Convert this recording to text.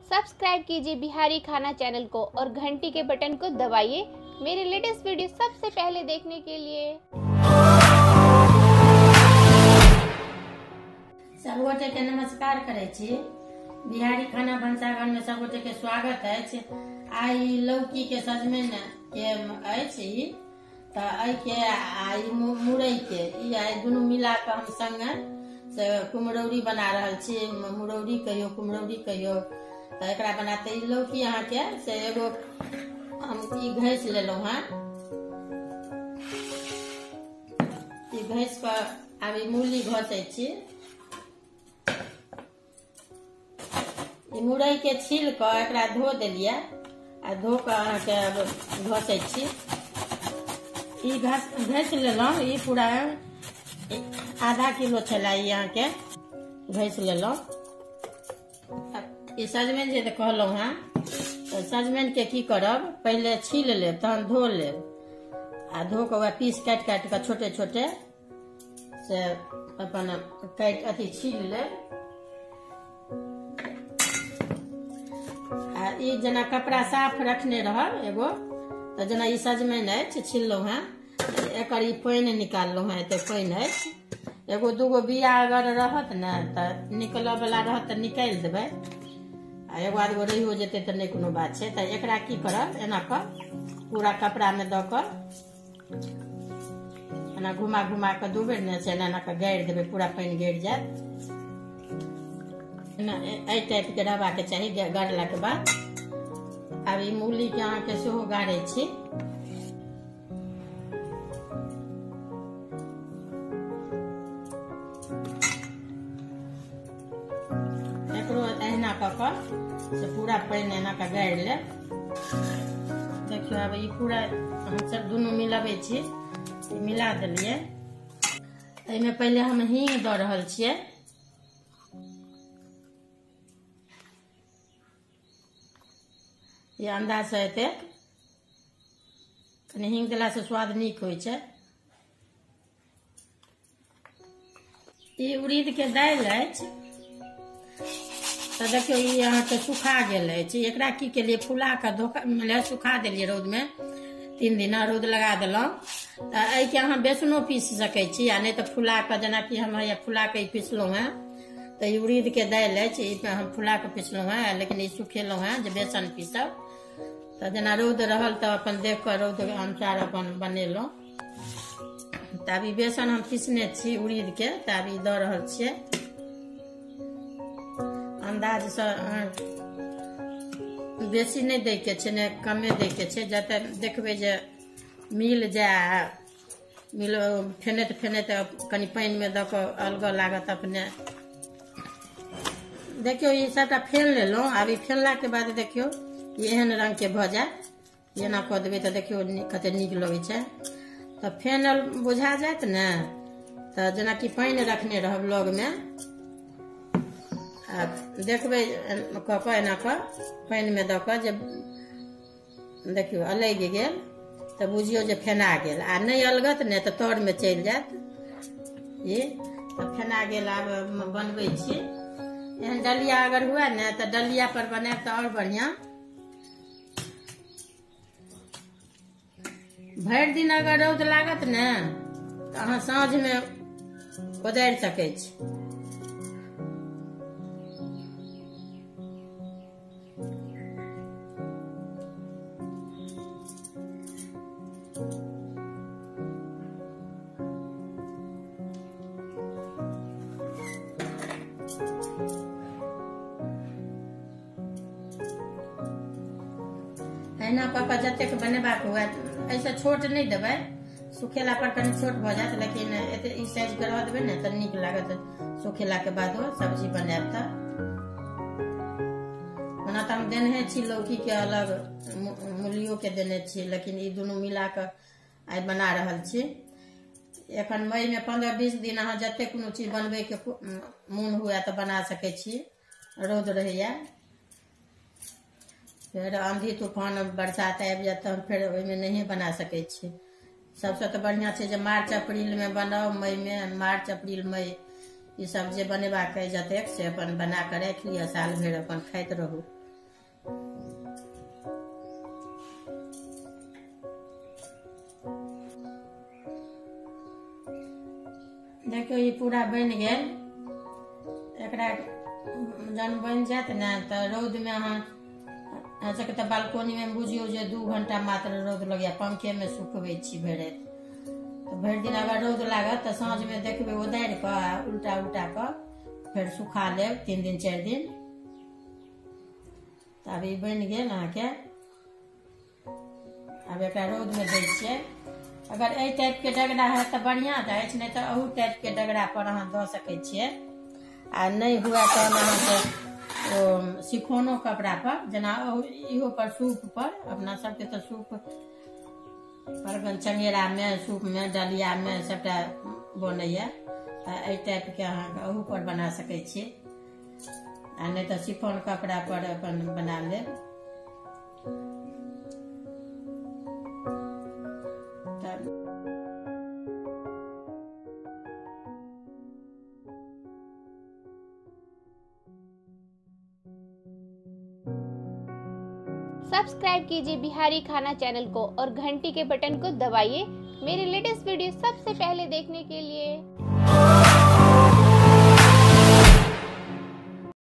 Subscribe कीजिए बिहारी खाना channel को और घंटी के बटन को दबाइए मेरे लेटेस्ट वीडियो सबसे पहले देखने के लिए। सबगोटे के नमस्कार करे छी। बिहारी खाना भंसाघर में सबगोटे के स्वागत है। आई लौकी के सजमैन के अछि त आई के आई मुरई के ई आई दुनू मिला के हम संगे से कुम्हरौरी बना रहल छी। मुरौरी कहियो कुम्हरौरी कहियो त एकरा बनाते ई लौकी अहाँ के से एगो हम ई घैस लेलहुं हैं। ई घैस पर आब ई मूली घसै छी। मुरई के छील के एकरा धो देलिए आ धो के अहाँ के घसै छी। ई घस लेलहुं। ई पूरा आधा किलो छला ई अहाँ के घस लेलहुं। ई सजमैन जे कहलहुं हैं तो सजमैन के की करब, पहले छील लेब तहन धो लेब आ धो के वह पीस काट के छोटे छोटे से अपन काट अथी छील लेब। आ ई जना कपड़ा साफ रखने रहब एगो तो जना ई सजमैन अछि छीललहुं हैं एकर ई पानि निकाललहुं हैं। एते पानि अछि एगो दूगो बिया अगर रहत न त निकलऽ वाला रहत त निकालि देबै आ एगो आधगो रहियो जेतै त नहि कोनो बात छै। त एकरा की करब, एना क पूरा कपड़ा में द क एना घुमा घुमा के दू बेर ने से एना के गाड़ि देबै, पूरा पानि गाड़ि जायत। एहि टाइप के रहबा के चाही। गाड़ला के बाद अब ई मूली के अहाँ के सेहो गाड़ै छी। एकरो अहिना क से पूरा पानि एना के गाड़ि लेब। देखियो अब ई पूरा हम सब दुनू मिलाबै छी। मिला देलिए। एहिमे पहले हम हींग द रहल छियै। ये अंदाज से एते कनी हींग देला से स्वाद नीक होइ छै। ई उड़ीद के दालि अछि त देखियो ई अहाँ के सुखा गेल अछि। एकरा की केलिए, फुला के धोखा में सुखा देलिए रौद में। 3 दिन रौद लगा देलहुं। त एहि के अहाँ बेसनो पीस सकै छी आ नहीं तो फुला के, जेना कि हम फुला के पीसलहुं हैं तो ई उड़ीद के दालि अछि। ई हम फुला के पीसलहुं हैं, लेकिन ई सुखेलहुं हैं जे बेसन पीसब। तो जना रौद रहल तो अपन देख कर रौद के अनुसार अपन बनेलहुं। तब ई बेसन हम पीसने छी उड़ीद के, तब ई द रहल छियै। अंदाज से बेसी नहीं दै के छै, ने कमे दै के छै। जते देखबै जे मिल जाए, मिल फेनैत फेनैत कनी पानि में द के अलग लागत अपने। देखियो ई सबटा फेन लेलहुं। आब ई फेनला के बाद देखियो एहन रंग के भ जाए। एना कऽ देबै तऽ देखियो कते नीक लगै छै। तऽ फेनल बुझा जायत ने तऽ जेना कि पानि रखने रहब लग में आ देखबै कऽ के एना कऽ पानि में दऽ कऽ जे देखियो अलगि गेल तऽ बुझियो जे फेना गेल। आ नहीं अलगत ने तऽ तर में चलि जायत। ई तऽ फेना गेल। आब बनबै छी। एहन डलिया अगर हुए ने तऽ डलिया पर बनाएब तऽ और बढ़िया। भरि दिन अगर रौद लागत ने तऽ अहाँ साँझ में ओदारि सकै छी। एना कऽ के जतेक बनेबाक हुए, ऐसे छोट नहीं देबै, सुखेला पर कनी छोट भ जात, लेकिन एते ई साइज के रह देबै ने तऽ नीक लागत सुखेला के बादो सब्जी बनाएब त। ओना तऽ हम देने छी लौकी के अलग, मूलियो के देने छी, लेकिन ई दुनू मिला के आई बना रहल छी। एखन मई में 15-20 दिन अहाँ जते कोनो चीज बनबै के मोन हुए तऽ बना सकै छी। रौद रहैया, फिर आंधी तूफान बरसात आबि जाए तो फिर ओहिमे नहीं बना सकै छी। सबसे तो बढ़िया छै जे मार्च अप्रैल में बनाओ। मई में, मार्च अप्रैल मई ई सब जे बनेबाक जतेक से अपन बना के राखि लिअ, साल भरि अपन खाइत रहू। देखियो ये पूरा बन गेल। एकरा जन बन जात ना तो रौद में अहाँ सबके तो बालकोनी में बुझियो जे 2 घंटा मात्र रौद लगे, पंखे में सुखबे छी भरि तो भरि दिन अगर रौद लागत तो साँझ में देखबे उदारि कऽ उल्टा उल्टा कऽ फिर सुखा लेब 3 दिन 4 दिन। तो अब ये बन गेल अहाँके। अब एक रौद में दै छियै। अगर एहि टाइप के डगरा है तो बढ़िया रहै छै, नहीं तो अहू टाइप के डगरा पर अहाँ दऽ सकै छियै। आ नहीं हुआ तो अहाँके सिफोनो कपड़ा पर, जेना इहो पर सूप पर, अपना सबके तो सूप पर चंगेरा में, सूप में, डलिया में सबटा बनैया। एहि टाइप के अहाँके अहू पर बना सकै छियै। आ नहीं तो सिफोन कपड़ा पर अपन बना लेब। सब्सक्राइब कीजिए बिहारी खाना चैनल को और घंटी के बटन को दबाइए मेरे लेटेस्ट वीडियो सबसे पहले देखने के लिए।